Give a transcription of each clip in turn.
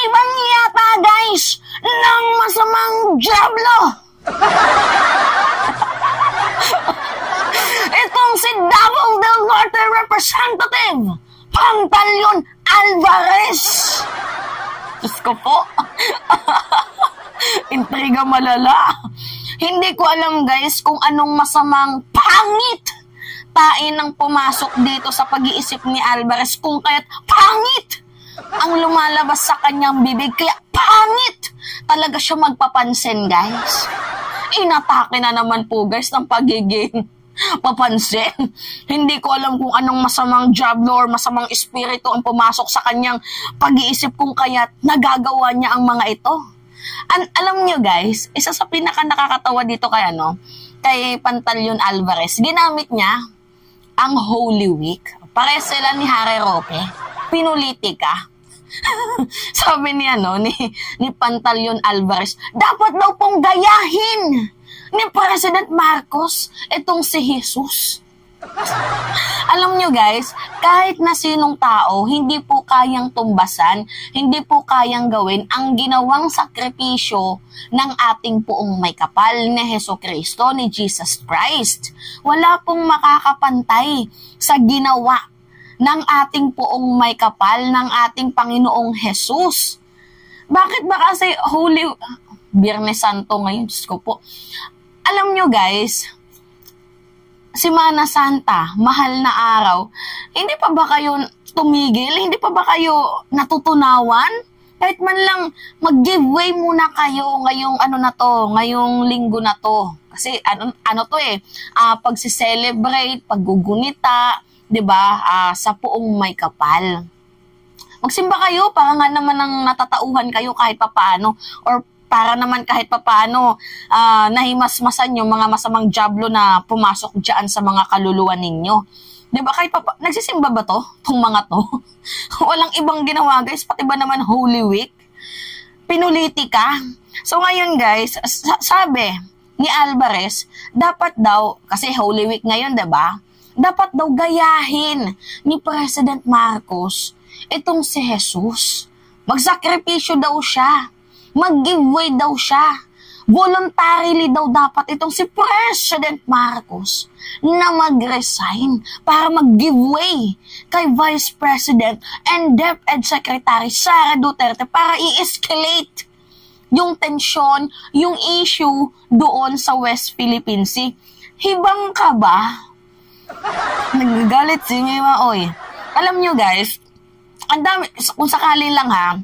iniwan yata, guys, ng masamang diablo. Itong si Davao del Norte Representative Pantaleon Alvarez. Diyos ko po. Intriga malala. Hindi ko alam, guys, kung anong masamang pangit tain ng pumasok dito sa pag-iisip ni Alvarez, kung kaya't pangit ang lumalabas sa kanyang bibig, kaya pangit talaga siya magpapansin, guys. Inatake na naman po, guys, ng pagiging papansin. Hindi ko alam kung anong masamang diablo or masamang espiritu ang pumasok sa kanyang pag-iisip, kung kaya't nagagawa niya ang mga ito. Alam nyo, guys, isa sa pinaka nakakatawa dito kay Pantaleon Alvarez, ginamit niya ang Holy Week. Pare sila ni Harry Roque, pinulitika. Sabi niya, ni Pantaleon Alvarez, dapat daw pong gayahin ni President Marcos itong si Jesus. Alam nyo, guys, kahit na sinong tao, hindi po kayang tumbasan, hindi po kayang gawin ang ginawang sakripisyo ng ating poong may kapal ni Jesucristo, ni Jesus Christ. Wala pong makakapantay sa ginawa ng ating poong may kapal, ng ating Panginoong Jesus. Bakit ba kasi Biyernes Santo ngayon? Diyos ko po. Alam nyo, guys, Semana Santa, mahal na araw, hindi pa ba kayo tumigil? Hindi pa ba kayo natutunawan? Kahit man lang mag-giveaway muna kayo ngayong linggo na to. Kasi pag-celebrate, paggugunita, 'di ba? Sa poong may kapal. Magsimba kayo para nga naman ang natatauhan kayo kahit papaano, or para naman kahit papaano nahimasmasan yung mga masamang diablo na pumasok diyan sa mga kaluluwa ninyo. 'Di ba? Kahit nagsisimba ba to? Tong mga to? Walang ibang ginawa, guys, pati ba naman Holy Week? Pinulitika. So ngayon, guys, sabi ni Alvarez, dapat daw, kasi Holy Week ngayon, 'di ba? Dapat daw gayahin ni President Marcos itong si Jesus. Magsakripisyo daw siya. Mag-giveaway daw siya. Voluntarily daw dapat itong si President Marcos na mag-resign para mag-giveaway kay Vice President and DepEd Secretary Sara Duterte para i-escalate yung tensyon, yung issue doon sa West Philippine Sea. Hibang ka ba? Nagagalit si Oy. Alam nyo, guys, ang dami, kung sakali lang ha,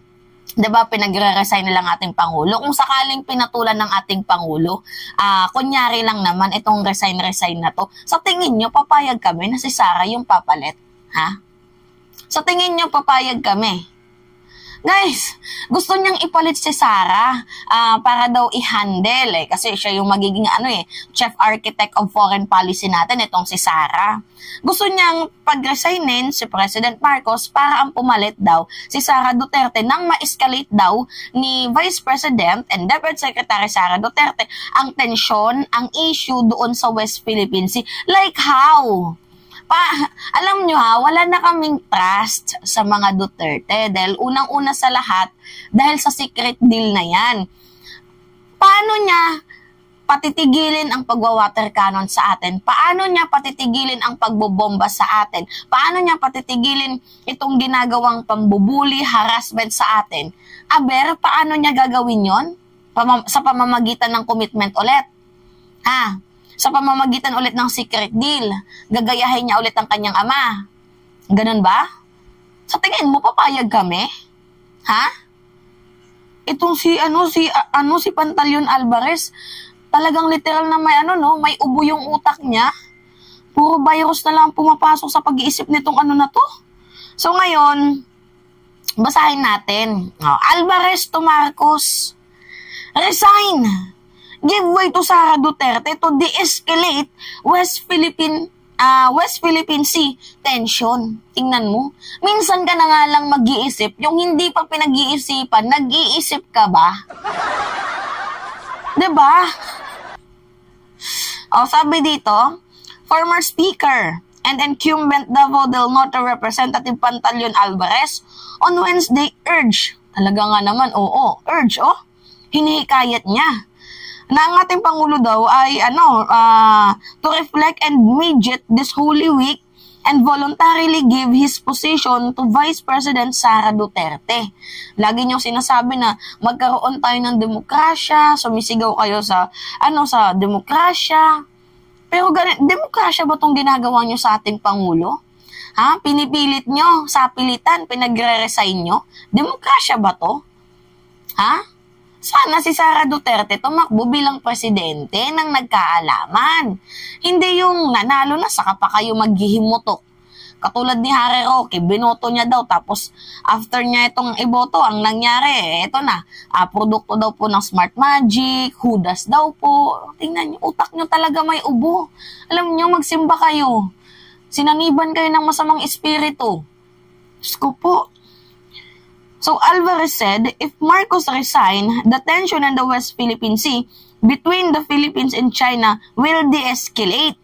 'di ba, pinagre-resign na lang ating Pangulo. Kung sakaling pinatulan ng ating Pangulo, kunyari lang naman itong resign na to, sa tingin nyo, papayag kami na si Sara yung papalit? Ha? Sa tingin nyo, papayag kami? Guys, gusto niyang ipalit si Sara para daw i-handle kasi siya yung magiging chief architect of foreign policy natin, itong si Sara. Gusto niyang pag-resignin si President Marcos para ang pumalit daw si Sara Duterte nang ma-escalate daw ni Vice President and Deputy Secretary Sara Duterte ang tensyon, ang issue doon sa West Philippine Sea. Like how? Alam nyo wala na kaming trust sa mga Duterte dahil unang-una sa lahat, dahil sa secret deal na yan. Paano niya patitigilin ang pagwa-water cannon sa atin? Paano niya patitigilin ang pagbobomba sa atin? Paano niya patitigilin itong ginagawang pambubuli, harassment sa atin? Paano niya gagawin yon? Sa pamamagitan ng commitment ulit. Sa pamamagitan ulit ng secret deal, gagayahin niya ulit ang kanyang ama. Ganun ba? Sa tingin mo, papayag kami? Ha? Itong si Pantaleon Alvarez, talagang literal na may ubo yung utak niya. Puro virus na lang pumapasok sa pag-iisip nitong na to. So ngayon, basahin natin. Alvarez to Marcos, resign. Give way to Sara Duterte to de-escalate West Philippine Sea tension. Tingnan mo. Minsan ka na nga lang mag-iisip, yung hindi pa pinag-iisipan, nag-iisip ka ba? Diba? Sabi dito, former Speaker and incumbent Davao del Norte Representative Pantaleon Alvarez on Wednesday urged Talaga nga naman, oo, urge, hinihikayat niya na ang ating Pangulo daw ay to reflect and mediate this Holy Week and voluntarily give his position to Vice President Sara Duterte. Lagi niyong sinasabi na magkaroon tayo ng demokrasya, sumisigaw kayo sa demokrasya. Pero demokrasya ba itong ginagawa niyo sa ating Pangulo? Ha? Pinipilit niyo, sa pilitan, pinagre-resign niyo? Demokrasya ba to? Ha? Sana si Sara Duterte tumakbo bilang presidente ng nagkaalaman. Hindi yung nanalo na saka pa kayo maghihimutok. Katulad ni Harry Roque, binoto niya daw tapos after niya itong iboto, ang nangyari, ito na, produkto daw po ng Smart Magic, hudas daw po. Tingnan niyo, utak niyo talaga may ubo. Alam niyo, magsimba kayo. Sinaniban kayo ng masamang espiritu. Diyos ko po. So Alvarez said, if Marcos resign, the tension in the West Philippine Sea between the Philippines and China will de-escalate.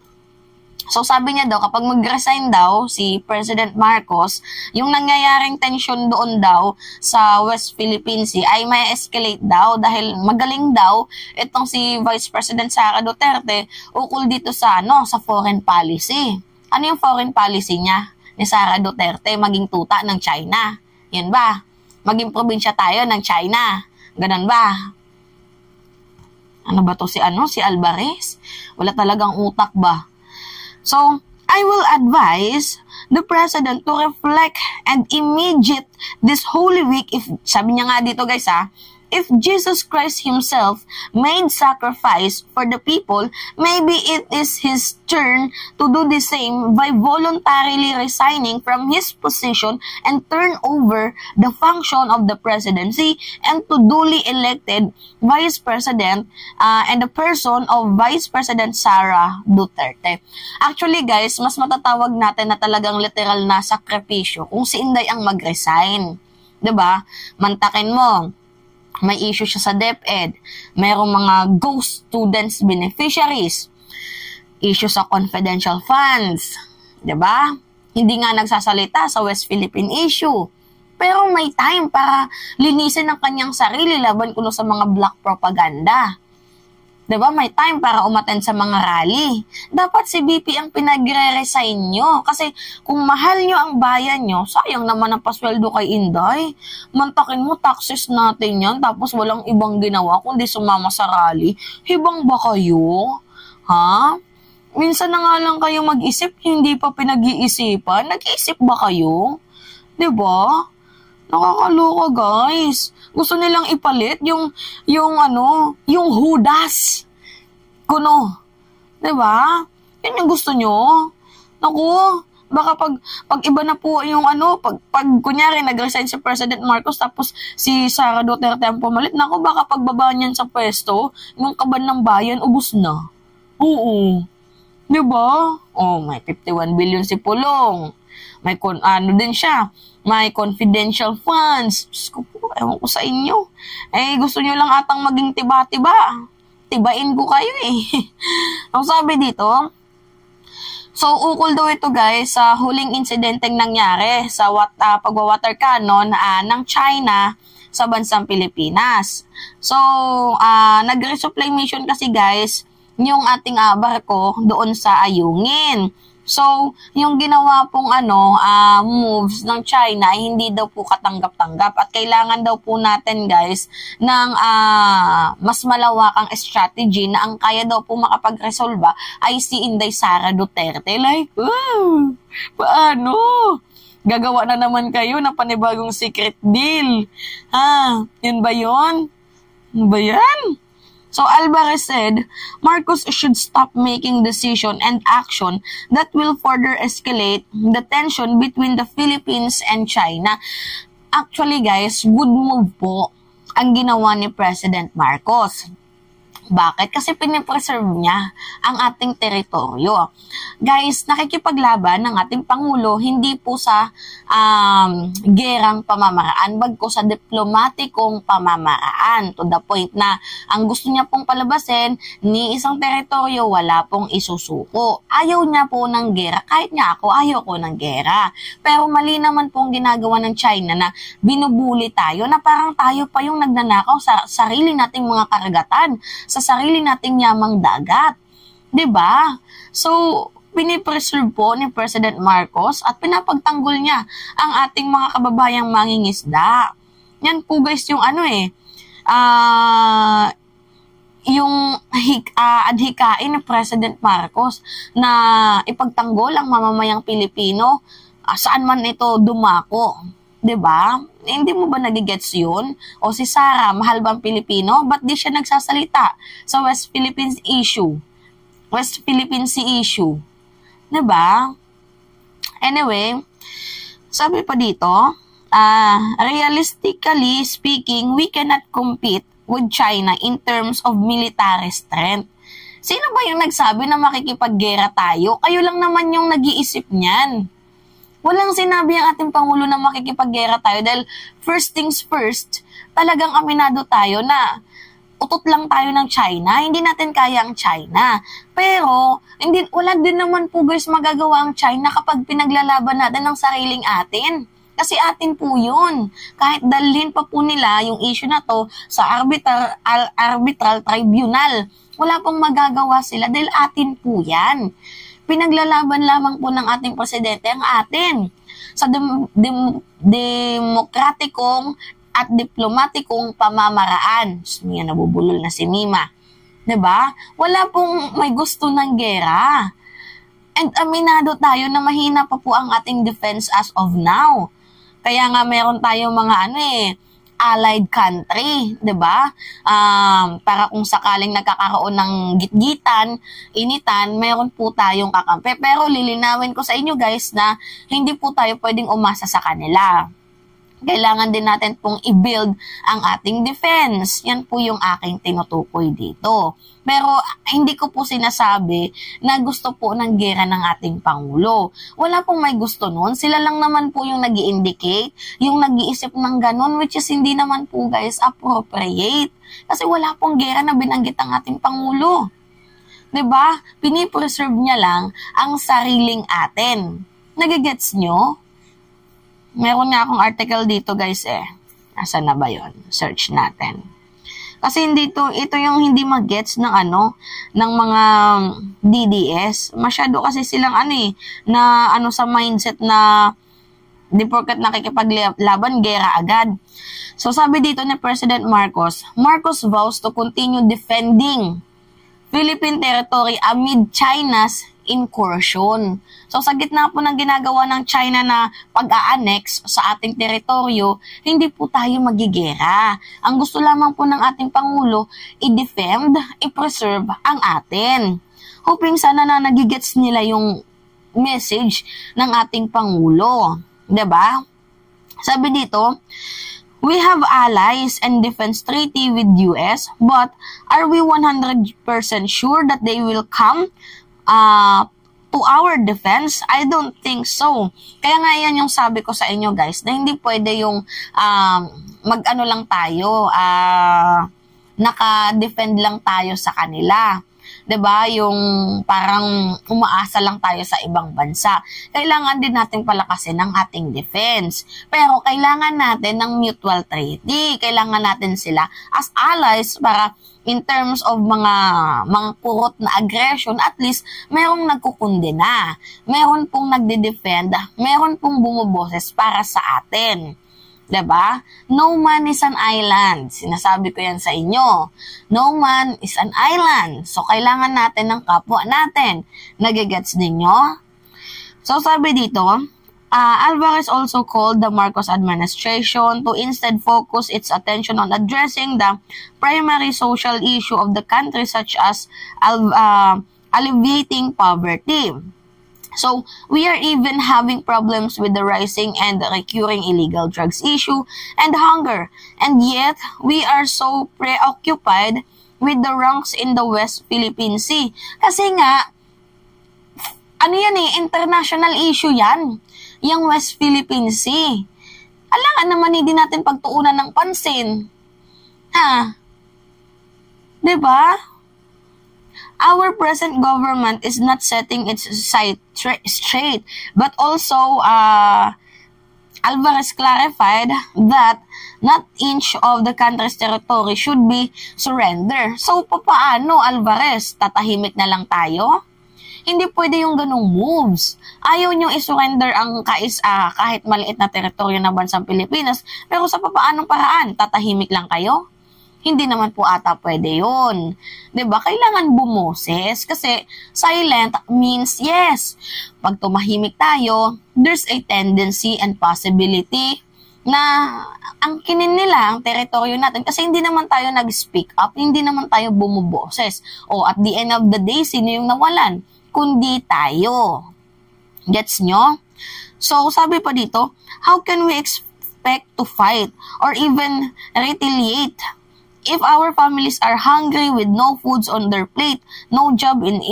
So sabi niya daw, kapag mag-resign daw si President Marcos, yung nangyayaring tension doon daw sa West Philippine Sea ay may escalate daw dahil magaling daw itong si Vice President Sara Duterte ukol dito sa foreign policy. Ano yung foreign policy niya ni Sara Duterte? Maging tuta ng China. Yan ba? Maging probinsya tayo ng China. Ganun ba? Ano ba to si Alvarez? Wala talagang utak ba? So, I will advise the President to reflect and immediate this Holy Week sabi niya nga dito guys if Jesus Christ himself made sacrifice for the people, maybe it is his turn to do the same by voluntarily resigning from his position and turn over the function of the presidency and to duly elected Vice President and the person of Vice President Sara Duterte. Actually guys, mas matatawag natin na talagang literal na sakripisyo kung si Inday ang mag-resign. 'Di ba? Mantakin mo, may issue siya sa DepEd, mayroong mga ghost students beneficiaries, issue sa confidential funds, 'di ba? Hindi nga nagsasalita sa West Philippine issue. Pero may time para linisin ang kanyang sarili laban kuno sa mga black propaganda. 'Di ba? May time para umattend sa mga rally. Dapat si BP ang pinagre-resign nyo. Kasi kung mahal nyo ang bayan nyo, sayang naman ang pasweldo kay Inday. Mantakin mo, taxes natin yan, tapos walang ibang ginawa kundi sumama sa rally. Hibang ba kayo? Ha? Minsan na nga lang kayo mag-isip, hindi pa pinag-iisipan. Nag-iisip ba kayo? 'Di ba? Nakakaloka guys. Gusto nilang ipalit yung hudas. Kuno. 'Di ba? Yan yung gusto nyo. Naku, baka pag iba na po yung pag kunyari nag-resign si President Marcos tapos si Sara Duterte ang pumalit, naku, baka pagbaba niyan sa pwesto, yung kaban ng bayan ubos na. Oo. 'Di ba? May 51 billion si Pulong. May din siya. May confidential funds. Diyos ko po, ewan ko sa inyo. Gusto nyo lang atang maging tiba-tiba. Tibain ko kayo Ang sabi dito, so ukol daw ito guys sa huling insidenteng nangyari sa pagwa-water cannon ng China sa bansang Pilipinas. So, nag-resupply mission kasi guys yung ating barko doon sa Ayungin. So, yung ginawa pong moves ng China ay hindi daw po katanggap-tanggap at kailangan daw po natin guys ng mas malawakang strategy na ang kaya daw po makapag-resolve ay si Inday Sara Duterte. Like, paano? Gagawa na naman kayo ng panibagong secret deal. Yun ba yun? Ano ba yan? So Alvarez said, Marcos should stop making decision and action that will further escalate the tension between the Philippines and China. Actually guys, good move po ang ginawa ni President Marcos. Bakit? Kasi pinipreserve niya ang ating teritoryo. Guys, nakikipaglaban ng ating Pangulo hindi po sa gerang pamamaraan, bagko sa diplomatikong pamamaraan. To the point na ang gusto niya pong palabasin ni isang teritoryo, wala pong isusuko. Ayaw niya po ng gera. Kahit nga ako, ayaw ko ng gera. Pero mali naman pong ginagawa ng China na binubuli tayo, na parang tayo pa yung nagnanakaw sa sarili nating mga karagatan, sa sarili nating yamang dagat. 'Di ba? So, pinipreserve po ni President Marcos at pinapagtanggol niya ang ating mga kababayang mangingisda. Yan po guys yung yung adhikain ni President Marcos na ipagtanggol ang mamamayang Pilipino saan man ito dumako. 'Di ba? Hindi mo ba nagigets yun? O si Sara, mahal bang Pilipino? Ba't di siya nagsasalita sa West Philippines issue? West Philippine Sea issue. 'Di ba? Anyway, sabi pa dito, realistically speaking, we cannot compete with China in terms of military strength. Sino ba yung nagsabi na makikipaggera tayo? Kayo lang naman yung nag-iisip niyan. Walang sinabi ang ating Pangulo na makikipaggera tayo dahil first things first, talagang aminado tayo na utot lang tayo ng China, hindi natin kaya ang China. Pero, wala din naman po guys magagawa ang China kapag pinaglalaban natin ang sariling atin. Kasi atin po yun. Kahit dalhin pa po nila yung issue na to sa arbitral tribunal, wala pong magagawa sila dahil atin po yan. Pinaglalaban lamang po ng ating presidente ang atin sa demokratikong at diplomatikong pamamaraan. Yan, nabubulol na si Mima. 'Di ba? Wala pong may gusto ng gera. And aminado tayo na mahina pa po ang ating defense as of now. Kaya nga meron tayong mga allied country, 'di ba? Para kung sakaling nagkakaroon ng gitgitan, initan, meron po tayong kakampi. Pero lilinawin ko sa inyo guys na hindi po tayo pwedeng umasa sa kanila. Kailangan din natin pong i-build ang ating defense. Yan po yung aking tinutukoy dito. Pero hindi ko po sinasabi na gusto po ng gera ng ating Pangulo. Wala pong may gusto nun. Sila lang naman po yung nag-i-indicate, yung nag-iisip ng ganun, which is hindi naman po guys appropriate. Kasi wala pong gera na binanggit ang ating Pangulo. 'Di ba? Pinipreserve niya lang ang sariling atin. Nagigets nyo? Meron nga akong article dito guys Nasaan na ba yon? Search natin. Kasi ito yung hindi mag-gets ng ng mga DDS. Masyado kasi silang na sa mindset na di porket nakikipaglaban, gera agad. So sabi dito ni President Marcos vows to continue defending Philippine territory amid China's incursion. So sa gitna po ng ginagawa ng China na pag-a-annex sa ating teritoryo, hindi po tayo magigera. Ang gusto lamang po ng ating Pangulo, i-defend, i-preserve ang atin. Hoping sana na nagigets nila yung message ng ating Pangulo. 'Di ba? Sabi dito, we have allies and defense treaty with US, but are we 100% sure that they will come to our defense? I don't think so. Kaya nga yan yung sabi ko sa inyo guys, na hindi pwede yung mag-ano lang tayo, naka-defend lang tayo sa kanila. 'Di ba? Yung parang umaasa lang tayo sa ibang bansa. Kailangan din nating palakasin ang ating defense. Pero kailangan natin ng mutual treaty. Kailangan natin sila as allies para in terms of mga kurot na aggression, at least merong nagkukundina. Meron pong nagde-defend, meron pong bumuboses para sa atin. 'Di ba? No man is an island. Sinasabi ko yan sa inyo. No man is an island. So, kailangan natin ng kapwa natin. Nagigets ninyo? So, sabi dito, Alvarez also called the Marcos administration to instead focus its attention on addressing the primary social issue of the country, such as alleviating poverty. So, we are even having problems with the rising and recurring illegal drugs issue and hunger. And yet, we are so preoccupied with the ranks in the West Philippine Sea. Kasi nga, ano yan international issue yan, yung West Philippine Sea. Alangan naman hindi natin pagtuunan ng pansin. Ha? Diba? Our present government is not setting its sight straight, but also, Alvarez clarified that not inch of the country's territory should be surrender. So, paano, Alvarez? Tatahimik na lang tayo? Hindi pwede yung ganong moves. Ayaw nyo i-surrender ang kahit maliit na teritoryo ng bansang Pilipinas, pero sa papaanong paraan? Tatahimik lang kayo? Hindi naman po ata pwede yun. 'Di ba? Kailangan bumoses kasi silent means yes. Pag tumahimik tayo, there's a tendency and possibility na ang kinin nila ang teritoryo natin kasi hindi naman tayo nag-speak up, hindi naman tayo bumuboses. O at the end of the day, sino yung nawalan? Kundi tayo. Gets nyo? So, sabi pa dito, how can we expect to fight or even retaliate if our families are hungry with no foods on their plate, no job and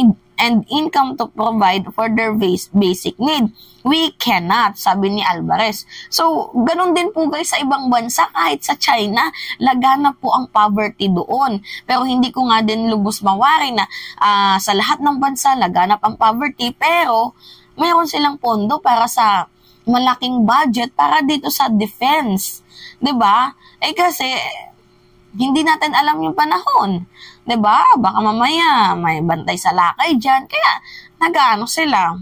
income to provide for their basic need? We cannot, sabi ni Alvarez. So, ganun din po guys sa ibang bansa, kahit sa China, laganap po ang poverty doon. Pero hindi ko nga din lubos mawari na sa lahat ng bansa, laganap ang poverty, pero mayroon silang pondo para sa malaking budget para dito sa defense. 'Di ba? Kasi hindi natin alam yung panahon. 'Di ba? Baka mamaya may bantay sa lakay diyan. Kaya nag-aano sila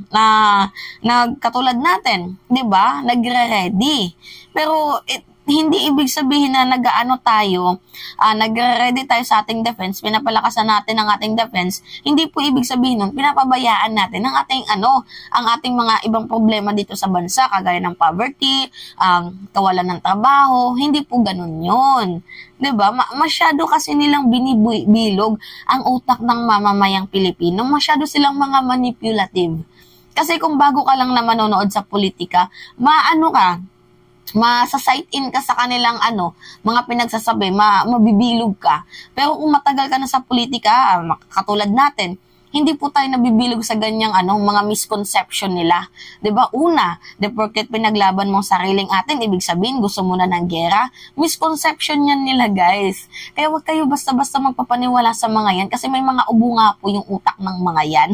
katulad natin, 'di ba? Nagre-ready. Pero hindi ibig sabihin na nag-aano tayo, nagre-ready tayo sa ating defense, pinapalakasan natin ang ating defense. Hindi po ibig sabihin nun, pinapabayaan natin ang ating mga ibang problema dito sa bansa, kagaya ng poverty, kawalan ng trabaho. Hindi po ganun yun. 'Di ba? Masyado kasi nilang binibilog ang utak ng mamamayang Pilipino. Masyado silang mga manipulative. Kasi kung bago ka lang na manonood sa politika, masasight in ka sa kanilang mga pinagsasabi, mabibilog ka. Pero kung matagal ka na sa politika, katulad natin, hindi po tayo nabibilog sa ganyang mga misconception nila. 'Di ba? Una, porket pinaglaban mong sariling atin, ibig sabihin gusto mo na ng gera. Misconception yan nila, guys. Kaya wag kayo basta-basta magpapaniwala sa mga yan kasi may mga ubo nga po yung utak ng mga yan.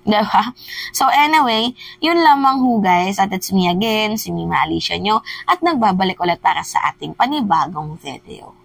Diba? So anyway, yun lamang ho guys, at it's me again, si Mima Alicia nyo, at nagbabalik ulit para sa ating panibagong video.